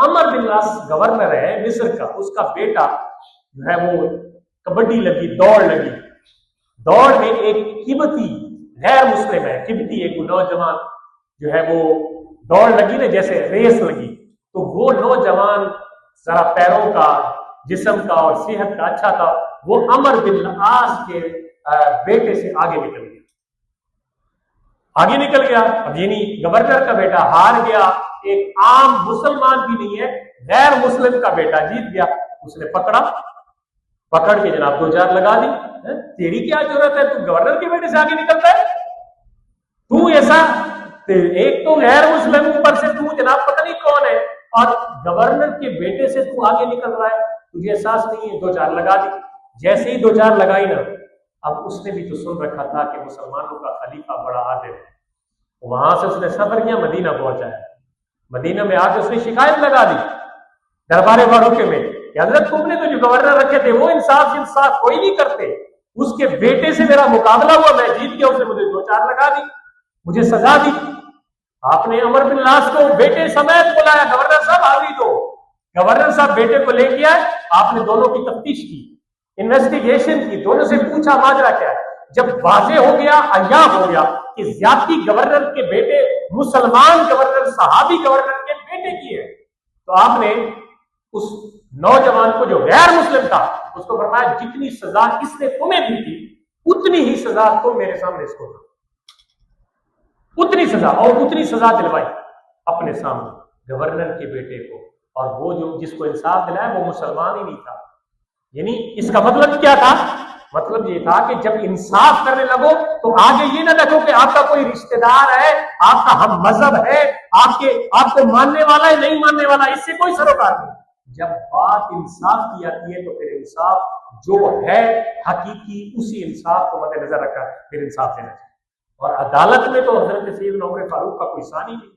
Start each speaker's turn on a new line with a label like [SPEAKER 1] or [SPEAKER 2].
[SPEAKER 1] عمر بن العاص گورنر ہے مصر کا، اس کا بیٹا جو ہے وہ کبڈی لگی، دوڑ لگی، دوڑ میں ایک قبطی غیر مسلم ہے، قبطی ایک نوجوان جو ہے وہ دوڑ لگی نا، جیسے ریس لگی، تو وہ نوجوان ذرا پیروں کا، جسم کا اور صحت کا اچھا تھا، وہ عمر بن العاص کے بیٹے سے آگے نکل گیا، آگے نکل گیا۔ اب یعنی گورنر کا بیٹا ہار گیا، ایک عام مسلمان بھی نہیں ہے، غیر مسلم کا بیٹا جیت گیا۔ اس نے پکڑ کے جناب 2-4 لگا دی۔ تیری کیا ضرورت ہے، تو گورنر کے بیٹے سے آگے نکلتا ہے؟ تو ایسا، ایک تو غیر مسلم، اوپر سے تو جناب پتہ نہیں کون ہے، اور گورنر کے بیٹے سے تو آگے نکل رہا ہے، تجھے احساس نہیں ہے؟ 2-4 لگا دی۔ جیسے ہی 2-4 لگائی نا، اب اس نے بھی تو سن رکھا تھا کہ مسلمانوں کا خلیفہ بڑا عادل ہے، وہاں سے اس نے سفر کیا، مدینہ پہنچا ہے، مدینہ میں آ کے اس نے شکایت لگا دی دربار فاروق میں کہ حضرت تم نے تو جو گورنر رکھے تھے وہ انصاف کوئی نہیں کرتے، اس کے بیٹے سے میرا مقابلہ ہوا، میں جیت گیا، اس نے مجھے 2-4 لگا دی، مجھے سزا دی۔ آپ نے عمر بن العاص کو بیٹے سمیت بلایا، گورنر صاحب حاضری دو، گورنر صاحب بیٹے کو لے کے آئے، آپ نے دونوں کی تفتیش کی، انویسٹیگیشن کی، دونوں سے پوچھا ماجرا کیا ہے۔ جب واضح ہو گیا، عیاں ہو گیا کہ زیادتی گورنر کے بیٹے، مسلمان گورنر، صحابی گورنر کے بیٹے کی ہے، تو آپ نے اس نوجوان کو جو غیر مسلم تھا اس کو فرمایا جتنی سزا اس نے تمہیں دی تھی اتنی ہی سزا تم میرے سامنے اس کو دو، اتنی سزا، اور اتنی سزا دلوائی اپنے سامنے گورنر کے بیٹے کو، اور وہ جو جس کو انصاف دلایا وہ مسلمان ہی نہیں تھا۔ یعنی اس کا مطلب کیا تھا؟ مطلب یہ تھا کہ جب انصاف کرنے لگو تو آگے یہ نہ دیکھو کہ آپ کا کوئی رشتہ دار ہے، آپ کا ہم مذہب ہے، آپ کو ماننے والا ہے نہیں ماننے والا، اس سے کوئی سروکار نہیں۔ جب بات انصاف کی آتی ہے تو پھر انصاف جو ہے حقیقی، اسی انصاف کو مد نظر رکھا پھر انصاف دینا چاہیے، اور عدالت میں تو حضرت سیدنا عمر فاروق کا کوئی ثانی نہیں۔